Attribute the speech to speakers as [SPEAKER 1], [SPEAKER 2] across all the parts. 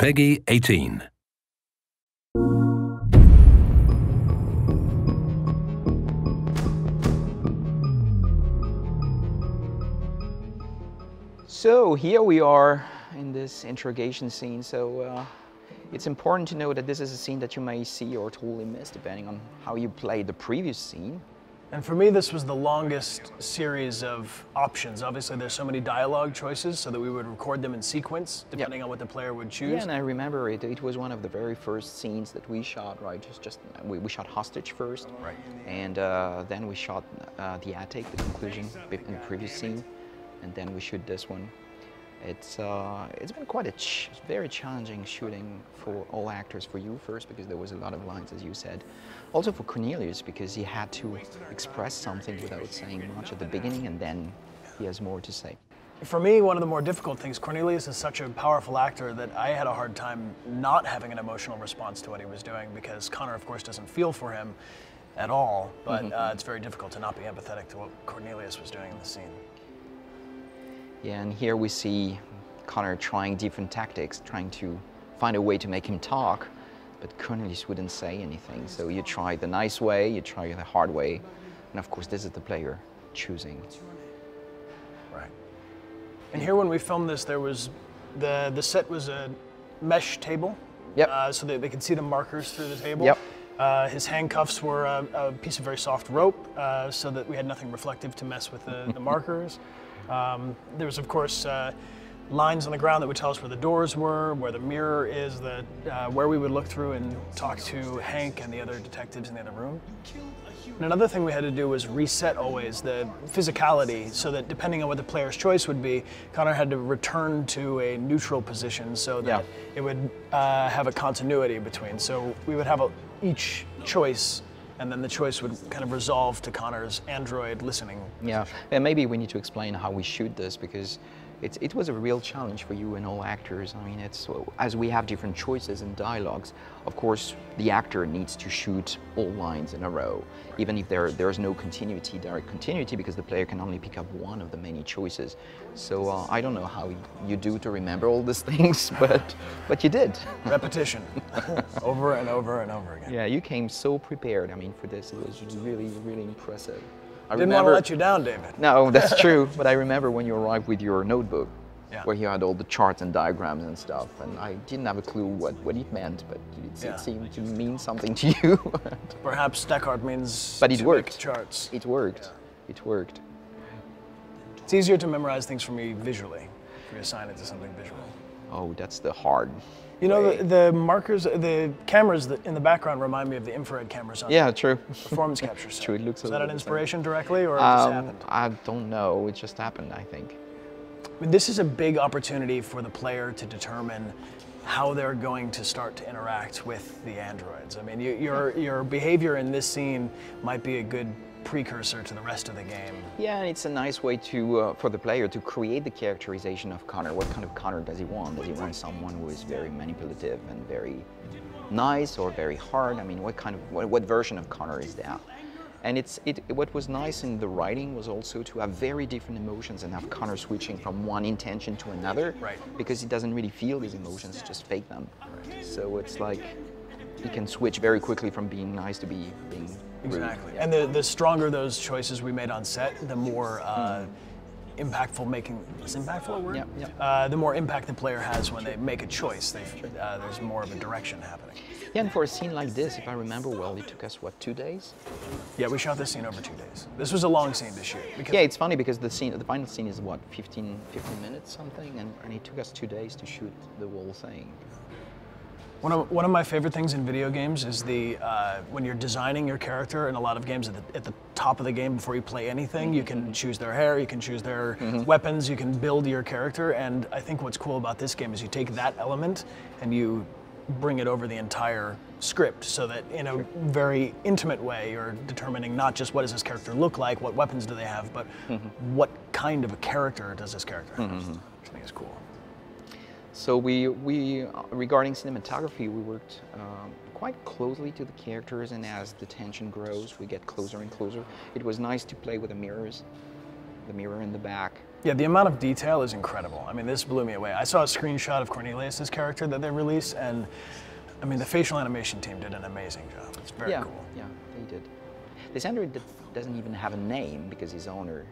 [SPEAKER 1] Peggy 18.
[SPEAKER 2] So here we are in this interrogation scene. It's important to know that this is a scene that you may see or totally miss depending on how you played the previous scene.
[SPEAKER 3] And for me, this was the longest series of options. Obviously, there's so many dialogue choices, so that we would record them in sequence, depending on what the player would choose.
[SPEAKER 2] Yeah, and I remember it was one of the very first scenes that we shot, right? We shot hostage first,
[SPEAKER 3] right?
[SPEAKER 2] And then we shot the attic, the conclusion in the previous scene, and then we shoot this one. It's been quite a very challenging shooting for all actors, for you first, because there was a lot of lines, as you said. Also for Cornelius, because he had to express something without saying much at the beginning, and then he has more to say.
[SPEAKER 3] For me, one of the more difficult things, Cornelius is such a powerful actor that I had a hard time not having an emotional response to what he was doing, because Connor, of course, doesn't feel for him at all, but it's very difficult to not be empathetic to what Cornelius was doing in the scene.
[SPEAKER 2] Yeah, and here we see Connor trying different tactics, trying to find a way to make him talk, but Cornelius wouldn't say anything. So you try the nice way, you try the hard way, and of course this is the player choosing.
[SPEAKER 3] Right. And here when we filmed this, there was, the set was a mesh table, so that they could see the markers through the table.
[SPEAKER 2] Yep.
[SPEAKER 3] His handcuffs were a piece of very soft rope, so that we had nothing reflective to mess with the markers. There was, of course, lines on the ground that would tell us where the doors were, where the mirror is, where we would look through and talk to Hank and the other detectives in the other room. And another thing we had to do was reset always the physicality, so that depending on what the player's choice would be, Connor had to return to a neutral position so that it would have a continuity between. So we would have each choice, and then the choice would kind of resolve to Connor's android listening.
[SPEAKER 2] Yeah, and maybe we need to explain how we shoot this, because it was a real challenge for you and all actors. I mean, as we have different choices and dialogues, of course, the actor needs to shoot all lines in a row, even if there's no direct continuity, because the player can only pick up one of the many choices. So I don't know how you do to remember all these things, but you did.
[SPEAKER 3] Repetition, over and over and over again.
[SPEAKER 2] Yeah, you came so prepared. I mean, for this, it was really, really impressive. I
[SPEAKER 3] didn't want to let you down, David.
[SPEAKER 2] No, that's true. But I remember when you arrived with your notebook, where you had all the charts and diagrams and stuff, and I didn't have a clue what it meant, but it seemed to mean something to you.
[SPEAKER 3] Perhaps Dechart means
[SPEAKER 2] but it worked.
[SPEAKER 3] Charts.
[SPEAKER 2] It worked. Yeah. It worked.
[SPEAKER 3] It's easier to memorize things for me visually, if we assign it to something visual.
[SPEAKER 2] Oh, that's the hard
[SPEAKER 3] You know, the markers, the cameras in the background remind me of the infrared cameras on
[SPEAKER 2] true.
[SPEAKER 3] performance capture set.
[SPEAKER 2] True, it looks
[SPEAKER 3] Is that an inspiration directly, or it just happened?
[SPEAKER 2] I don't know. It just happened, I think.
[SPEAKER 3] I mean, this is a big opportunity for the player to determine how they're going to start to interact with the androids. I mean, your behavior in this scene might be a good precursor to the rest of the game. Yeah,
[SPEAKER 2] and it's a nice way to for the player to create the characterization of Connor. What kind of Connor does he want? Does he want someone who is very manipulative and very nice, or very hard? I mean, what version of Connor is that? And what was nice in the writing was also to have very different emotions and have Connor switching from one intention to another, because he doesn't really feel these emotions, just fake them. So it's like he can switch very quickly from being nice to being rude.
[SPEAKER 3] Exactly. And the stronger those choices we made on set, the more impactful is impactful a word?
[SPEAKER 2] Yeah.
[SPEAKER 3] The more impact the player has when they make a choice. There's more of a direction happening.
[SPEAKER 2] Yeah, and for a scene like this, if I remember well, it took us, what, 2 days?
[SPEAKER 3] Yeah, we shot this scene over 2 days. This was a long scene to shoot.
[SPEAKER 2] Yeah, it's funny because the final scene is, what, 15 minutes something, and it took us 2 days to shoot the whole thing.
[SPEAKER 3] One of my favorite things in video games is when you're designing your character. In a lot of games, at the top of the game, before you play anything, you can choose their hair, you can choose their weapons, you can build your character. And I think what's cool about this game is you take that element and you bring it over the entire script, so that in a very intimate way, you're determining not just what does this character look like, what weapons do they have, but what kind of a character does this character have, which I think is cool.
[SPEAKER 2] So regarding cinematography, we worked quite closely to the characters, and as the tension grows, we get closer and closer. It was nice to play with the mirrors, the mirror in the back.
[SPEAKER 3] Yeah, the amount of detail is incredible. I mean, this blew me away. I saw a screenshot of Cornelius's character that they released, and I mean, the facial animation team did an amazing job. It's very cool.
[SPEAKER 2] Yeah, they did. This android doesn't even have a name because his owner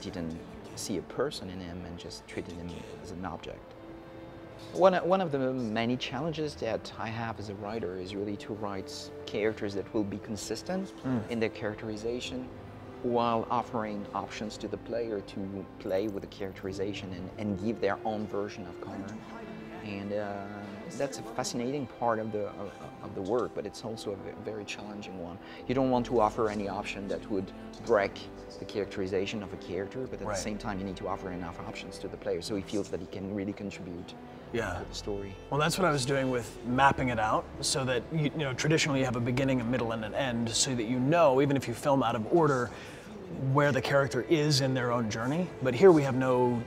[SPEAKER 2] didn't see a person in him and just treated him as an object. One of the many challenges that I have as a writer is really to write characters that will be consistent in their characterization while offering options to the player to play with the characterization and give their own version of Connor. And that's a fascinating part of the work, but it's also a very challenging one. You don't want to offer any option that would break the characterization of a character, but at the same time you need to offer enough options to the player so he feels that he can really contribute to the story. Well,
[SPEAKER 3] that's what I was doing with mapping it out, so that you know, traditionally you have a beginning, a middle, and an end, so that you know, even if you film out of order, where the character is in their own journey. But here we have no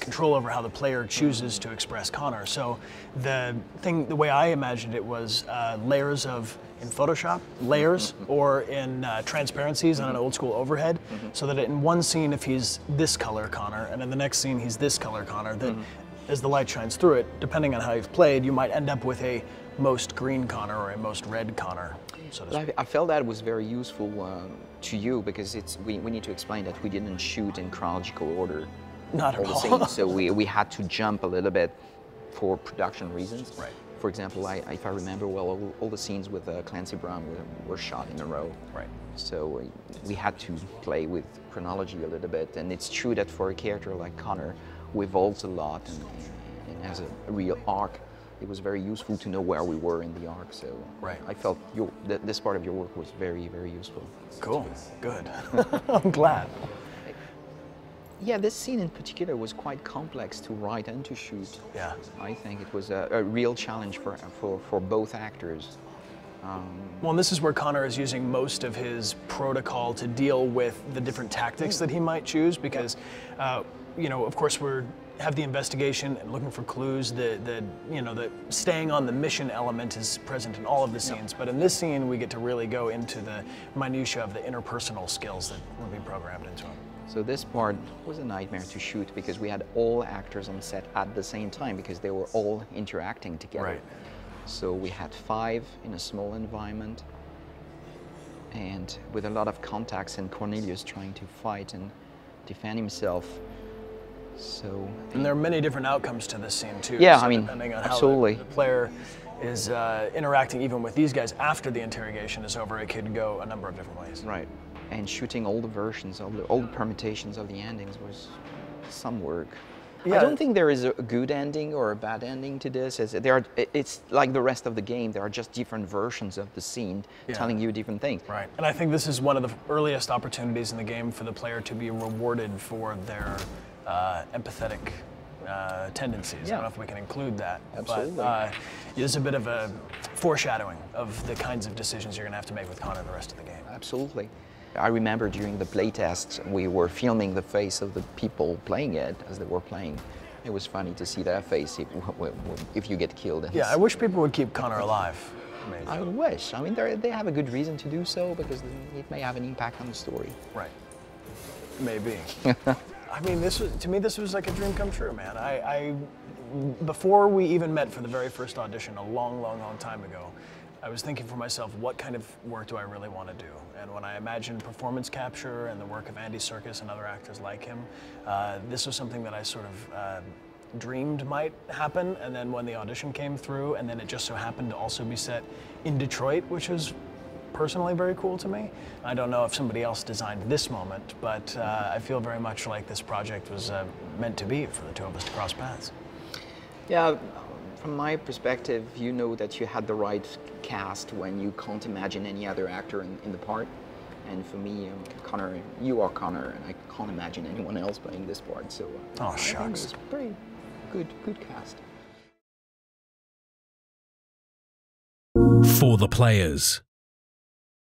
[SPEAKER 3] control over how the player chooses to express Connor. So the way I imagined it was layers in Photoshop, layers, or in transparencies on an old school overhead, so that in one scene, if he's this color Connor, and in the next scene, he's this color Connor, that as the light shines through it, depending on how you've played, you might end up with a most green Connor or a most red Connor. So
[SPEAKER 2] I felt that was very useful to you because we need to explain that we didn't shoot in chronological order.
[SPEAKER 3] Not at all.
[SPEAKER 2] Scenes, so we had to jump a little bit for production reasons.
[SPEAKER 3] Right.
[SPEAKER 2] For example, if I remember well, all the scenes with Clancy Brown were shot in a row.
[SPEAKER 3] Right.
[SPEAKER 2] So we had to play with chronology a little bit, and it's true that for a character like Connor, who evolves a lot and has a real arc, it was very useful to know where we were in the arc. So I felt this part of your work was very, very useful.
[SPEAKER 3] Cool, good. I'm glad.
[SPEAKER 2] Yeah, this scene in particular was quite complex to write and to shoot.
[SPEAKER 3] Yeah.
[SPEAKER 2] I think it was a real challenge for both actors.
[SPEAKER 3] Well, and this is where Connor is using most of his protocol to deal with the different tactics that he might choose, because, you know, of course we have the investigation and looking for clues. The staying on the mission element is present in all of the scenes, but in this scene we get to really go into the minutiae of the interpersonal skills that would be programmed into him.
[SPEAKER 2] So this part was a nightmare to shoot because we had all actors on set at the same time because they were all interacting together.
[SPEAKER 3] Right.
[SPEAKER 2] So we had 5 in a small environment and with a lot of contacts and Cornelius trying to fight and defend himself. So,
[SPEAKER 3] and there are many different outcomes to this scene too.
[SPEAKER 2] Yeah,
[SPEAKER 3] so
[SPEAKER 2] I mean,
[SPEAKER 3] depending on
[SPEAKER 2] absolutely.
[SPEAKER 3] how the player is interacting even with these guys after the interrogation is over, it could go a number of different ways.
[SPEAKER 2] Right. And shooting all the versions, all the permutations of the endings was some work. Yeah. I don't think there is a good ending or a bad ending to this. It's like the rest of the game. There are just different versions of the scene telling you different things.
[SPEAKER 3] Right. And I think this is one of the earliest opportunities in the game for the player to be rewarded for their empathetic tendencies. I don't know if we can include that.
[SPEAKER 2] Absolutely.
[SPEAKER 3] But it's a bit of a foreshadowing of the kinds of decisions you're going to have to make with Connor the rest of the game.
[SPEAKER 2] Absolutely. I remember during the playtest, we were filming the face of the people playing it as they were playing. It was funny to see their face if you get killed.
[SPEAKER 3] Yeah, I wish people would keep Connor alive.
[SPEAKER 2] Maybe. I wish. I mean, they have a good reason to do so because it may have an impact on the story.
[SPEAKER 3] Right. Maybe. I mean, to me, this was like a dream come true, man. Before we even met for the very first audition a long, long, long time ago, I was thinking for myself, what kind of work do I really want to do? And when I imagined performance capture and the work of Andy Serkis and other actors like him, this was something that I sort of dreamed might happen. And then when the audition came through, and then it just so happened to also be set in Detroit, which was personally very cool to me. I don't know if somebody else designed this moment, but I feel very much like this project was meant to be for the two of us to cross paths.
[SPEAKER 2] Yeah. From my perspective, you know that you had the right cast when you can't imagine any other actor in the part. And for me, Connor, you are Connor, and I can't imagine anyone else playing this part. So
[SPEAKER 3] I think
[SPEAKER 2] it was very good cast.
[SPEAKER 1] For the players.